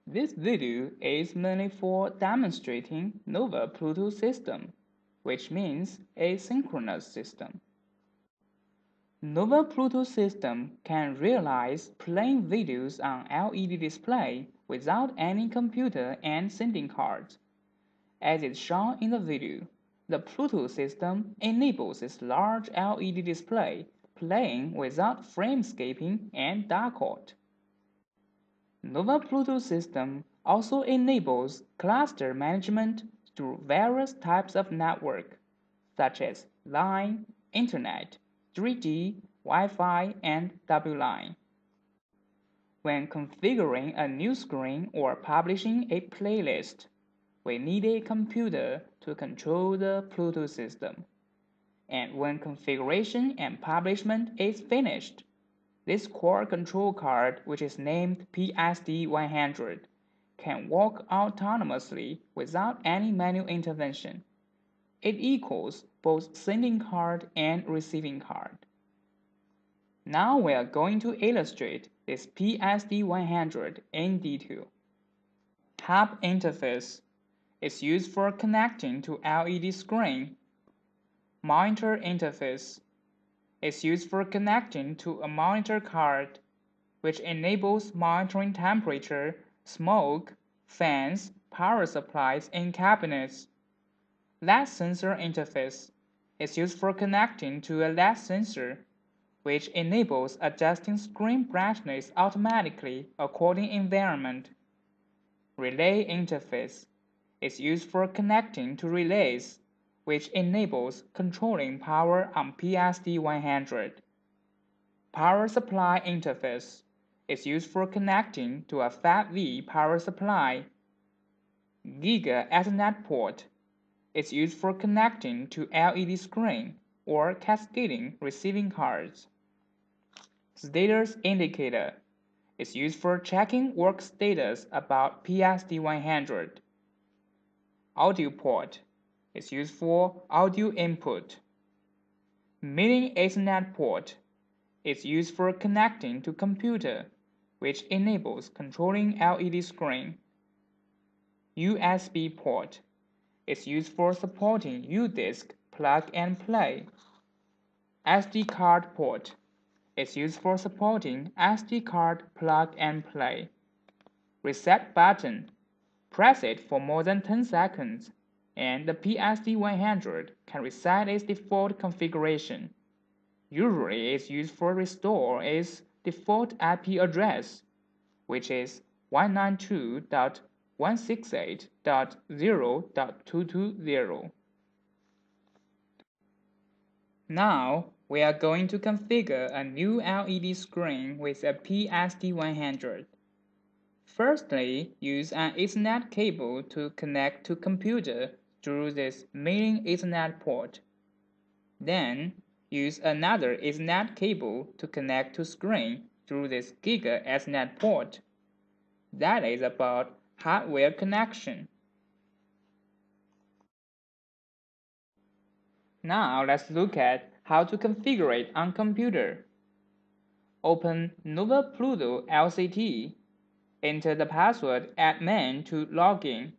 This video is mainly for demonstrating NOVALACT-PLUTO system, which means asynchronous system. NOVALACT-PLUTO system can realize playing videos on LED display without any computer and sending cards. As is shown in the video, the Pluto system enables this large LED display playing without frame skipping and dark out. NOVALACT-PLUTO system also enables cluster management through various types of network, such as LAN, Internet, 3G, Wi-Fi, and WLAN. When configuring a new screen or publishing a playlist, we need a computer to control the Pluto system. And when configuration and publishment is finished, this core control card, which is named PSD100, can work autonomously without any manual intervention. It equals both sending card and receiving card. Now we are going to illustrate this PSD100 in detail. Hub interface is used for connecting to LED screen. Monitor interface is used for connecting to a monitor card, which enables monitoring temperature, smoke, fans, power supplies in cabinets. LED sensor interface is used for connecting to a LED sensor, which enables adjusting screen brightness automatically according environment. Relay interface is used for connecting to relays, which enables controlling power on PSD100. Power supply interface is used for connecting to a FAT-V power supply. Giga Ethernet port is used for connecting to LED screen or cascading receiving cards. Status indicator is used for checking work status about PSD100. Audio port is used for audio input. Mini Ethernet port is used for connecting to computer, which enables controlling LED screen. USB port is used for supporting U-Disk plug and play. SD card port is used for supporting SD card plug and play. Reset button. Press it for more than 10 seconds, and the PSD100 can reset its default configuration. Usually it's used for restore its default IP address, which is 192.168.0.220. Now we are going to configure a new LED screen with a PSD100. Firstly, use an Ethernet cable to connect to computer through this mini Ethernet port. Then, use another Ethernet cable to connect to screen through this Giga Ethernet port. That is about hardware connection. Now let's look at how to configure it on computer. Open NOVALACT-PLUTO LCT. Enter the password admin to log in.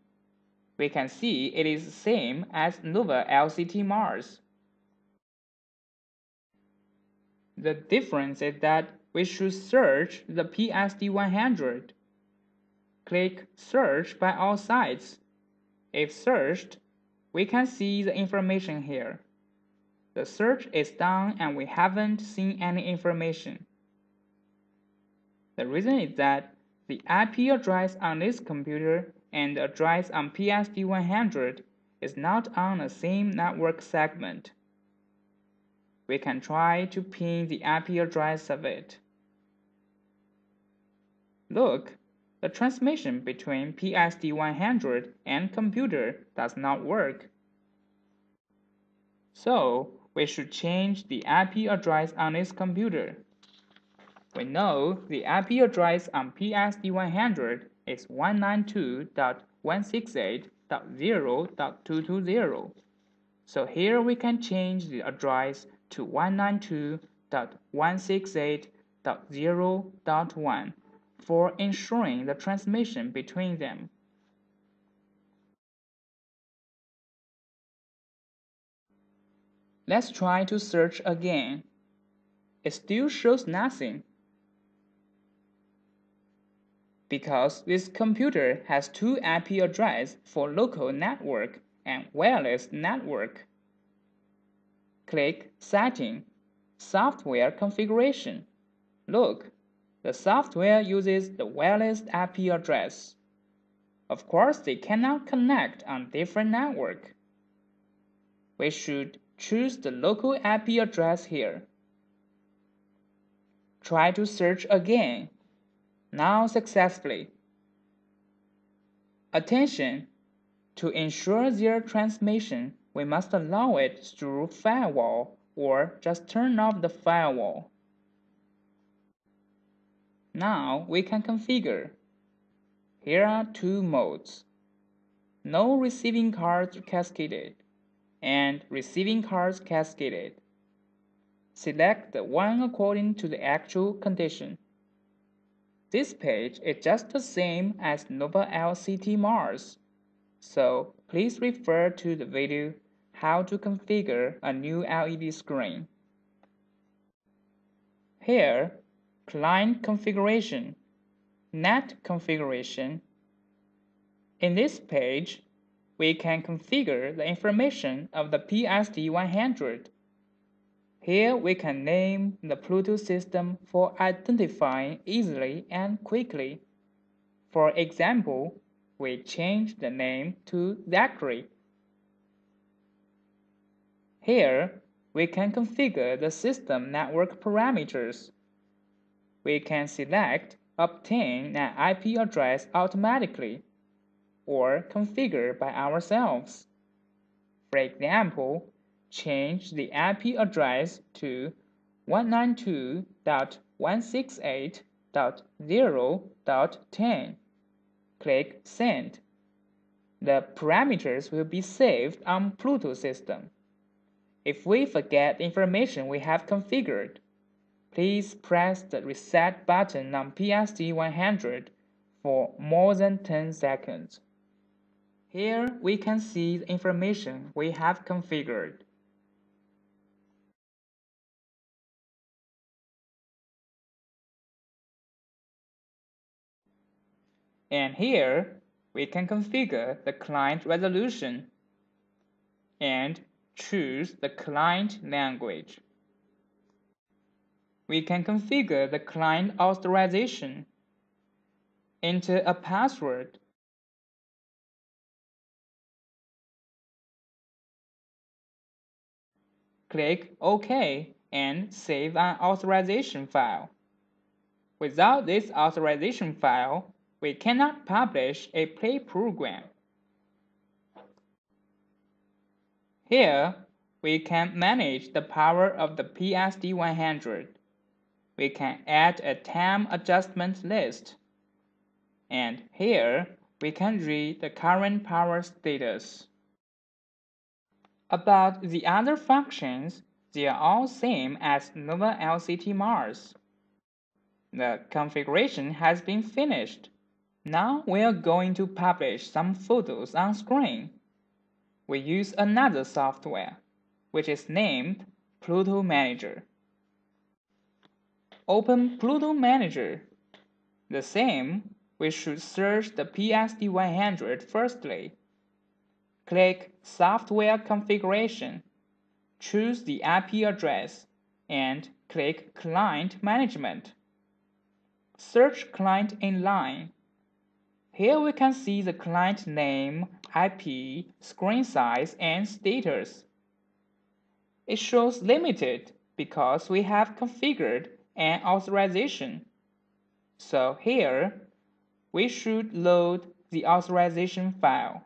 We can see it is the same as NOVALACT Mars. The difference is that we should search the PSD100. Click Search by all sites. If searched, we can see the information here. The search is done and we haven't seen any information. The reason is that the IP address on this computer and the address on PSD100 is not on the same network segment. We can try to pin the IP address of it. Look, the transmission between PSD100 and computer does not work. So, we should change the IP address on this computer. We know the IP address on PSD100 is 192.168.0.220. So here we can change the address to 192.168.0.1 for ensuring the transmission between them. Let's try to search again. It still shows nothing, because this computer has two IP addresses for local network and wireless network. Click Setting, Software Configuration. Look, the software uses the wireless IP address. Of course, they cannot connect on different network. We should choose the local IP address here. Try to search again. Now successfully. Attention! To ensure their transmission, we must allow it through firewall or just turn off the firewall. Now we can configure. Here are two modes: no receiving cards cascaded and receiving cards cascaded. Select the one according to the actual condition. This page is just the same as NOVALACT Mars, so please refer to the video How to Configure a New LED Screen. Here, Client Configuration, Net Configuration. In this page, we can configure the information of the PSD100. Here we can name the Pluto system for identifying easily and quickly. For example, we change the name to Zachary. Here, we can configure the system network parameters. We can select Obtain an IP address automatically or configure by ourselves. For example, change the IP address to 192.168.0.10. Click Send. The parameters will be saved on Pluto system. If we forget the information we have configured, please press the Reset button on PSD100 for more than 10 seconds. Here we can see the information we have configured. And here we can configure the client resolution and choose the client language. We can configure the client authorization. Enter a password. Click OK and save an authorization file. Without this authorization file, we cannot publish a play program. Here, we can manage the power of the PSD100. We can add a time adjustment list. And here, we can read the current power status. About the other functions, they are all same as NOVALACT Mars. The configuration has been finished. Now we are going to publish some photos on screen. We use another software, which is named Pluto Manager. Open Pluto Manager. The same, we should search the PSD100 firstly. Click Software Configuration. Choose the IP address and click Client Management. Search Client Inline. Here we can see the client name, IP, screen size, and status. It shows limited because we have configured an authorization. So here, we should load the authorization file.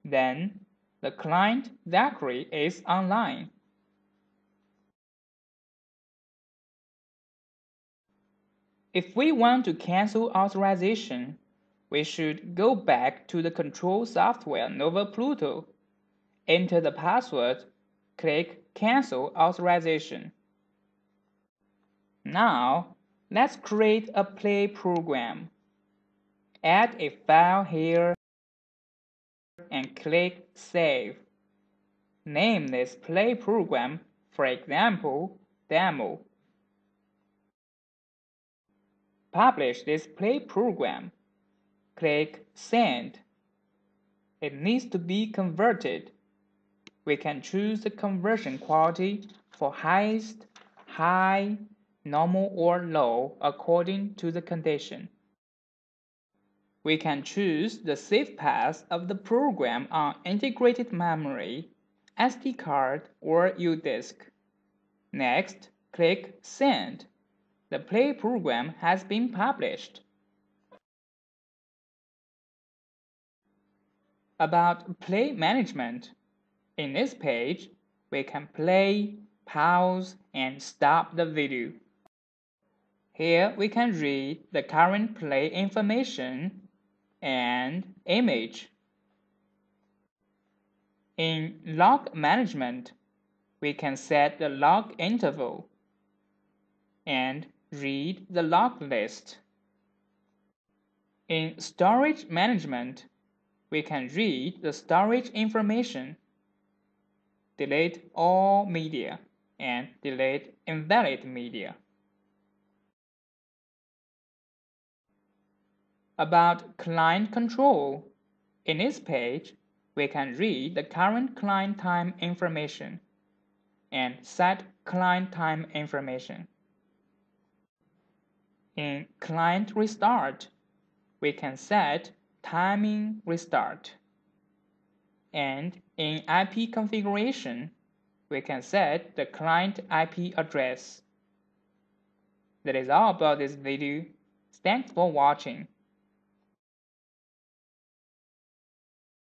Then, the client Zachary is online. If we want to cancel authorization, we should go back to the control software NOVALACT-PLUTO, enter the password, click Cancel Authorization. Now, Let's create a play program. Add a file here and click Save. Name this play program, for example, Demo. Publish this play program. Click Send. It needs to be converted. We can choose the conversion quality for highest, high, normal, or low according to the condition. We can choose the save path of the program on integrated memory, SD card, or U-disk. Next, click Send. The play program has been published. About play management. In this page, we can play, pause, and stop the video. Here we can read the current play information and image. In log management, we can set the log interval and read the log list. In storage management, we can read the storage information, delete all media, and delete invalid media. About client control. In this page, we can read the current client time information and set client time information. In client restart, we can set timing restart. And in IP configuration, we can set the client IP address. That is all about this video. Thanks for watching.